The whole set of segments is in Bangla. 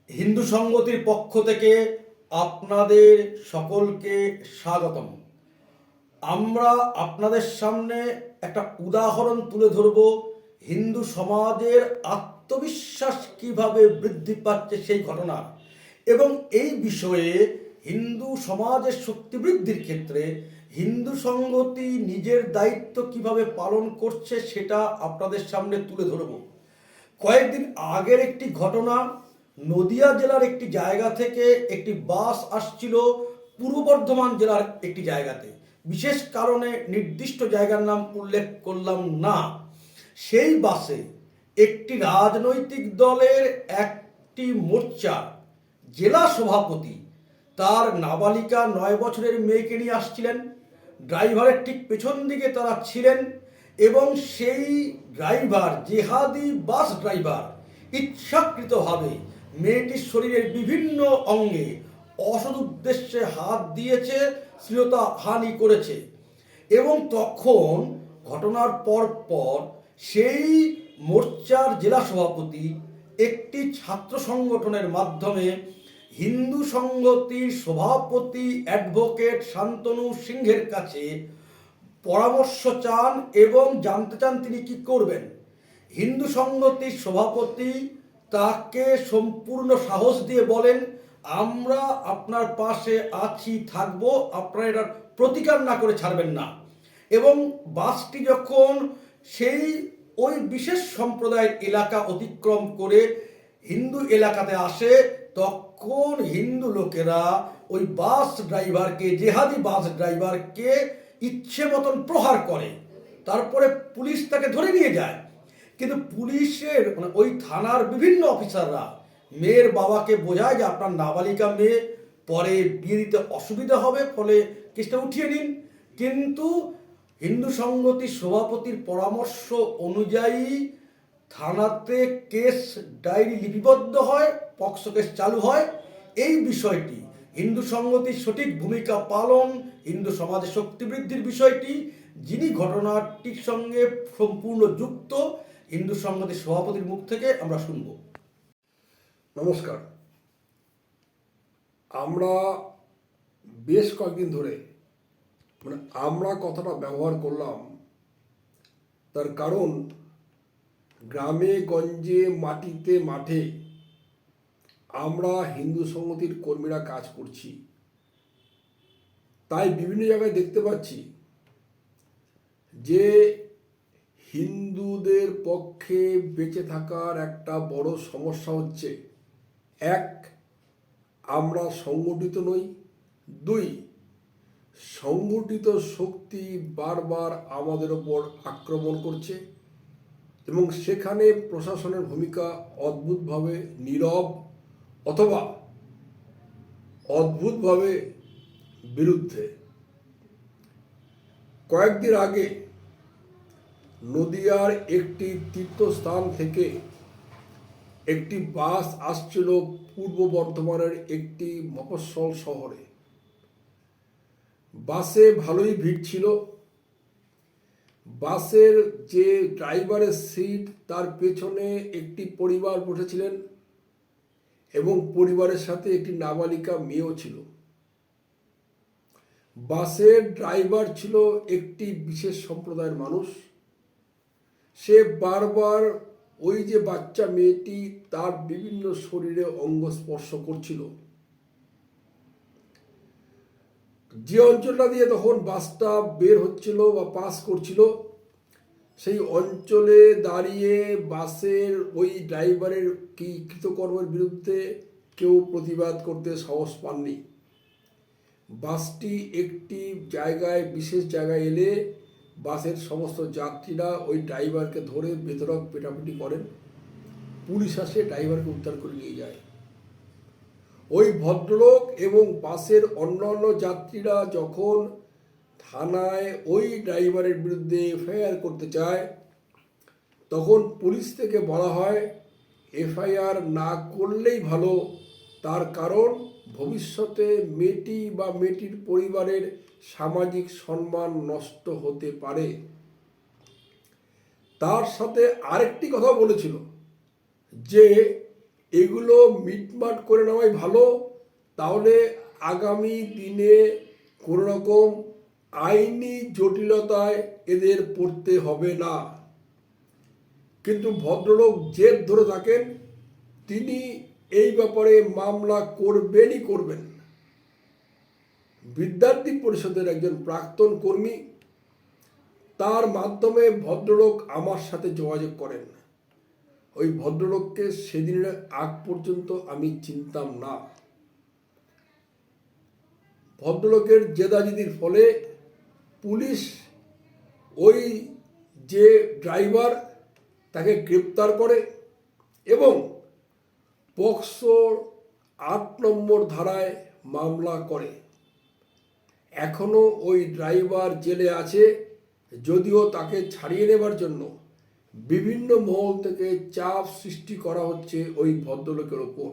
হিন্দু সংগতির পক্ষ থেকে আপনাদের সকলকে স্বাগতম। আমরা আপনাদের সামনে একটা উদাহরণ তুলে ধরব হিন্দু সমাজের আত্মবিশ্বাস কিভাবে বৃদ্ধি পাচ্ছে সেই ঘটনা, এবং এই বিষয়ে হিন্দু সমাজের শক্তি বৃদ্ধির ক্ষেত্রে হিন্দু সংগতি নিজের দায়িত্ব কিভাবে পালন করছে সেটা আপনাদের সামনে তুলে ধরব। কয়েকদিন আগের একটি ঘটনা, নদিয়া জেলার একটি জায়গা থেকে একটি বাস আসছিল পূর্ব বর্ধমান জেলার একটি জায়গাতে। বিশেষ কারণে নির্দিষ্ট জায়গার নাম উল্লেখ করলাম না। সেই বাসে একটি রাজনৈতিক দলের একটি মোর্চার জেলা সভাপতি তার নাবালিকা 9 বছরের মেয়েকে নিয়ে আসছিলেন। ড্রাইভারের ঠিক পেছন দিকে তারা ছিলেন এবং সেই ড্রাইভার, জেহাদি বাস ড্রাইভার, ইচ্ছাকৃতভাবে মেয়েটির শরীরের বিভিন্ন অঙ্গে অসৎ উদ্দেশ্যে হাত দিয়েছে, শ্লীলতা হানি করেছে। এবং তখন ঘটনার পর সেই মোর্চার জেলা সভাপতি একটি ছাত্র সংগঠনের মাধ্যমে হিন্দু সংগতির সভাপতি অ্যাডভোকেট শান্তনু সিংহের কাছে পরামর্শ চান এবং জানতে চান তিনি কি করবেন। হিন্দু সংগতির সভাপতি তাকে সম্পূর্ণ সাহস দিয়ে বলেন, আমরা আপনার পাশে আছি, থাকবো, আপনারা এটার প্রতিকার না করে ছাড়বেন না। এবং বাসটি যখন সেই ওই বিশেষ সম্প্রদায়ের এলাকা অতিক্রম করে হিন্দু এলাকাতে আসে, তখন হিন্দু লোকেরা ওই বাস ড্রাইভারকে, জেহাদি বাস ড্রাইভারকে ইচ্ছে মতন প্রহার করে। তারপরে পুলিশ তাকে ধরে নিয়ে যায়। কিন্তু পুলিশের ওই থানার বিভিন্ন অফিসাররা মেয়ের বাবাকে বোঝায় যে আপনার নাবালিকা মেয়ে, পরে বিয়ে দিতে অসুবিধা হবে, ফলে কেসটা উঠিয়ে নিন। কিন্তু হিন্দু সংগতির সভাপতির পরামর্শ অনুযায়ী থানাতে কেস ডায়েরি লিপিবদ্ধ হয়, পক্সো কেস চালু হয়। এই বিষয়টি হিন্দু সংগতির সঠিক ভূমিকা পালন, হিন্দু সমাজের শক্তি বৃদ্ধির বিষয়টি, যিনি ঘটনাটির সঙ্গে সম্পূর্ণ যুক্ত, হিন্দু সংগতির সভাপতির মুখ থেকে আমরা শুনব। নমস্কার। আমরা বেশ কয়েকদিন ধরে আমরা কথাটা ব্যবহার করলাম, তার কারণ গ্রামে গঞ্জে মাটিতে মাঠে আমরা হিন্দু সংগতির কর্মীরা কাজ করছি। তাই বিভিন্ন জায়গায় দেখতে পাচ্ছি যে হিন্দুদের পক্ষে বেঁচে থাকার একটা বড় সমস্যা হচ্ছে, এক, আমরা সংগঠিত নই, দুই, সংগঠিত শক্তি বারবার আমাদের ওপর আক্রমণ করছে এবং সেখানে প্রশাসনের ভূমিকা অদ্ভুতভাবে নীরব অথবা অদ্ভুতভাবে বিরুদ্ধে। কয়েকদিন আগে নদিয়ার একটি তীর্থস্থান থেকে একটি বাস আসছিল পূর্ব বর্ধমানের একটি মফস্বল শহরে। বাসে ভালোই ভিড় ছিল। বাসের যে ড্রাইভারের সিট, তার পেছনে একটি পরিবার বসেছিলেন এবং পরিবারের সাথে একটি নাবালিকা মেয়েও ছিল। বাসের ড্রাইভার ছিল একটি বিশেষ সম্প্রদায়ের মানুষ। সে বারবার ওই যে বাচ্চা মেয়েটি, তার বিভিন্ন শরীরে অঙ্গ স্পর্শ করছিল। যে অঞ্চলটা দিয়ে তখন বাসটা বের হচ্ছিল বা পাস করছিল, সেই অঞ্চলে দাঁড়িয়ে বাসের ওই ড্রাইভারের কি কৃতকর্মের বিরুদ্ধে কেউ প্রতিবাদ করতে সাহস পাননি। বাসটি একটি জায়গায়, বিশেষ জায়গায় এলে বাসের সমস্ত যাত্রীরা ওই ড্রাইভারকে ধরে বেধড়ক পেটাপিটি করেন। পুলিশ আসে, ড্রাইভারকে উদ্ধার করে নিয়ে যায়। ওই ভদ্রলোক এবং বাসের অন্যান্য যাত্রীরা যখন থানায় ওই ড্রাইভারের বিরুদ্ধে এফআইআর করতে চায়, তখন পুলিশ থেকে বলা হয় এফআইআর না করলেই ভালো, তার কারণ ভবিষ্যতে মেয়েটি বা মেয়েটির পরিবারের সামাজিক সম্মান নষ্ট হতে পারে। তার সাথে আরেকটি কথা বলেছিল যে এগুলো মিটমাট করে নেওয়াই ভালো। তাহলে আগামী দিনে কোনো রকম আইনি জটিলতায় এদের পড়তে হবে না। কিন্তু ভদ্রলোক জেদ ধরে থাকেন, তিনি এই ব্যাপারে মামলা করবেনই করবেন। বিদ্যার্থী পরিষদের একজন প্রাক্তন কর্মী, তার মাধ্যমে ভদ্রলোক আমার সাথে যোগাযোগ করেন। ওই ভদ্রলোককে সেদিনের আগ পর্যন্ত আমি চিনতাম না। ভদ্রলোকের জেদাজেদির ফলে পুলিশ ওই যে ড্রাইভার তাকে গ্রেপ্তার করে এবং পক্সো ৮ নম্বর ধারায় মামলা করে। এখনো ওই ড্রাইভার জেলে আছে, যদিও তাকে ছাড়িয়ে নেবার জন্য বিভিন্ন মহল থেকে চাপ সৃষ্টি করা হচ্ছে ওই ভদ্রলোকের ওপর।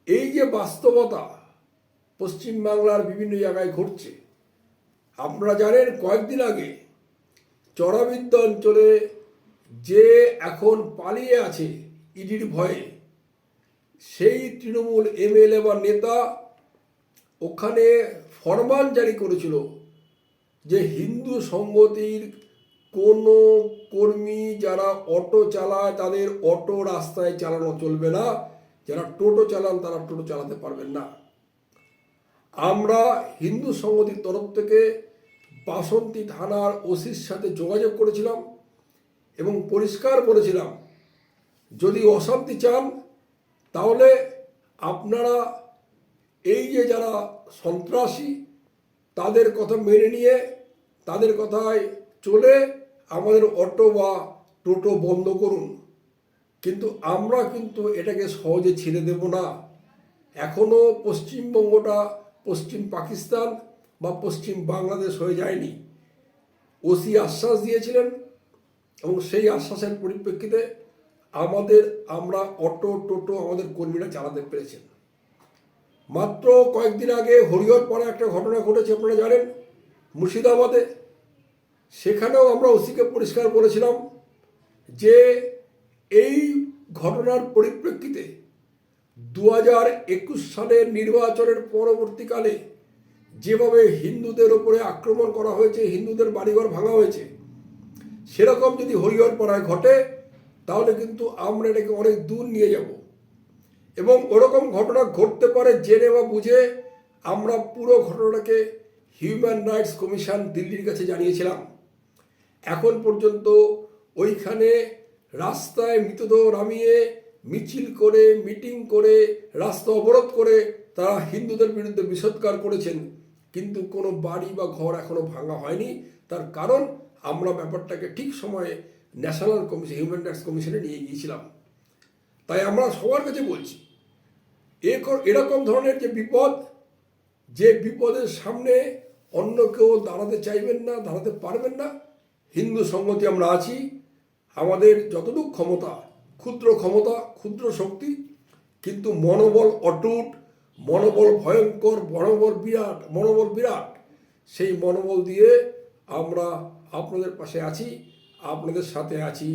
এই যে বাস্তবতা পশ্চিমবাংলার বিভিন্ন জায়গায় ঘটছে, আপনারা জানেন কয়েকদিন আগে চরাবিদ্যা অঞ্চলে যে এখন পালিয়ে আছে ইডির ভয়ে, সেই তৃণমূল এমএলএ বা নেতা ওখানে ফরমান জারি করেছিল যে হিন্দু সংগতির কোনো কর্মী যারা অটো চালায় তাদের অটো রাস্তায় চালানো চলবে না, যারা টোটো চালান তারা টোটো চালাতে পারবেন না। আমরা হিন্দু সংগতির তরফ থেকে বাসন্তী থানার ওসির সাথে যোগাযোগ করেছিলাম এবং পরিষ্কার বলেছিলাম, যদি অশান্তি চান তাহলে আপনারা এই যে যারা সন্ত্রাসী তাদের কথা মেনে নিয়ে তাদের কথায় চলে আমাদের অটো বা টোটো বন্ধ করুন। কিন্তু আমরা কিন্তু এটাকে সহজে ছেড়ে দেব না। এখনও পশ্চিমবঙ্গটা পশ্চিম পাকিস্তান বা পশ্চিম বাংলাদেশ হয়ে যায়নি। ওসি আশ্বাস দিয়েছিলেন এবং সেই আশ্বাসের পরিপ্রেক্ষিতে আমরা অটো টোটো আমাদের কর্মীরা চালাতে পেরেছেন। মাত্র কয়েকদিন আগে হরিহরপাড়া একটা ঘটনা ঘটেছে, আপনারা জানেন, মুর্শিদাবাদে। সেখানেও আমরা ওসিকে পরিষ্কার বলেছিলাম যে এই ঘটনার পরিপ্রেক্ষিতে 2021 সালের নির্বাচনের পরবর্তীকালে যেভাবে হিন্দুদের ওপরে আক্রমণ করা হয়েছে, হিন্দুদের বাড়িঘর ভাঙা হয়েছে, সেরকম যদি হরিহরপাড়ায় ঘটে তাহলে কিন্তু আমরা এটাকে অনেক দূর নিয়ে যাব এবং ওরকম ঘটনা ঘটতে পারে জেনে বা বুঝে আমরা পুরো ঘটনাটাকে হিউম্যান রাইটস কমিশন দিল্লির কাছে জানিয়েছিলাম। এখন পর্যন্ত ওইখানে রাস্তায় মৃতদেহ নামিয়ে মিছিল করে, মিটিং করে, রাস্তা অবরোধ করে তারা হিন্দুদের বিরুদ্ধে বিষোদ্গার করেছেন, কিন্তু কোনো বাড়ি বা ঘর এখনো ভাঙা হয়নি। তার কারণ আমরা ব্যাপারটাকে ঠিক সময়ে ন্যাশনাল কমিশন, হিউম্যান রাইটস কমিশনে নিয়ে গিয়েছিলাম। তাই আমরা সবার কাছে বলছি, এরকম ধরনের যে বিপদ, যে বিপদের সামনে অন্য কেউ দাঁড়াতে চাইবেন না, দাঁড়াতে পারবেন না, হিন্দু সংগতি আমরা আছি। আমাদের যতটুকু ক্ষমতা, ক্ষুদ্র শক্তি, কিন্তু মনোবল অটুট, মনোবল ভয়ঙ্কর, মনোবল বিরাট। সেই মনোবল দিয়ে আমরা আপনাদের পাশে আছি, আপনাদের সাথে আছি।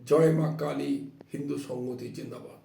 জয় মা কালী, হিন্দু সংগতি জিন্দাবাদ।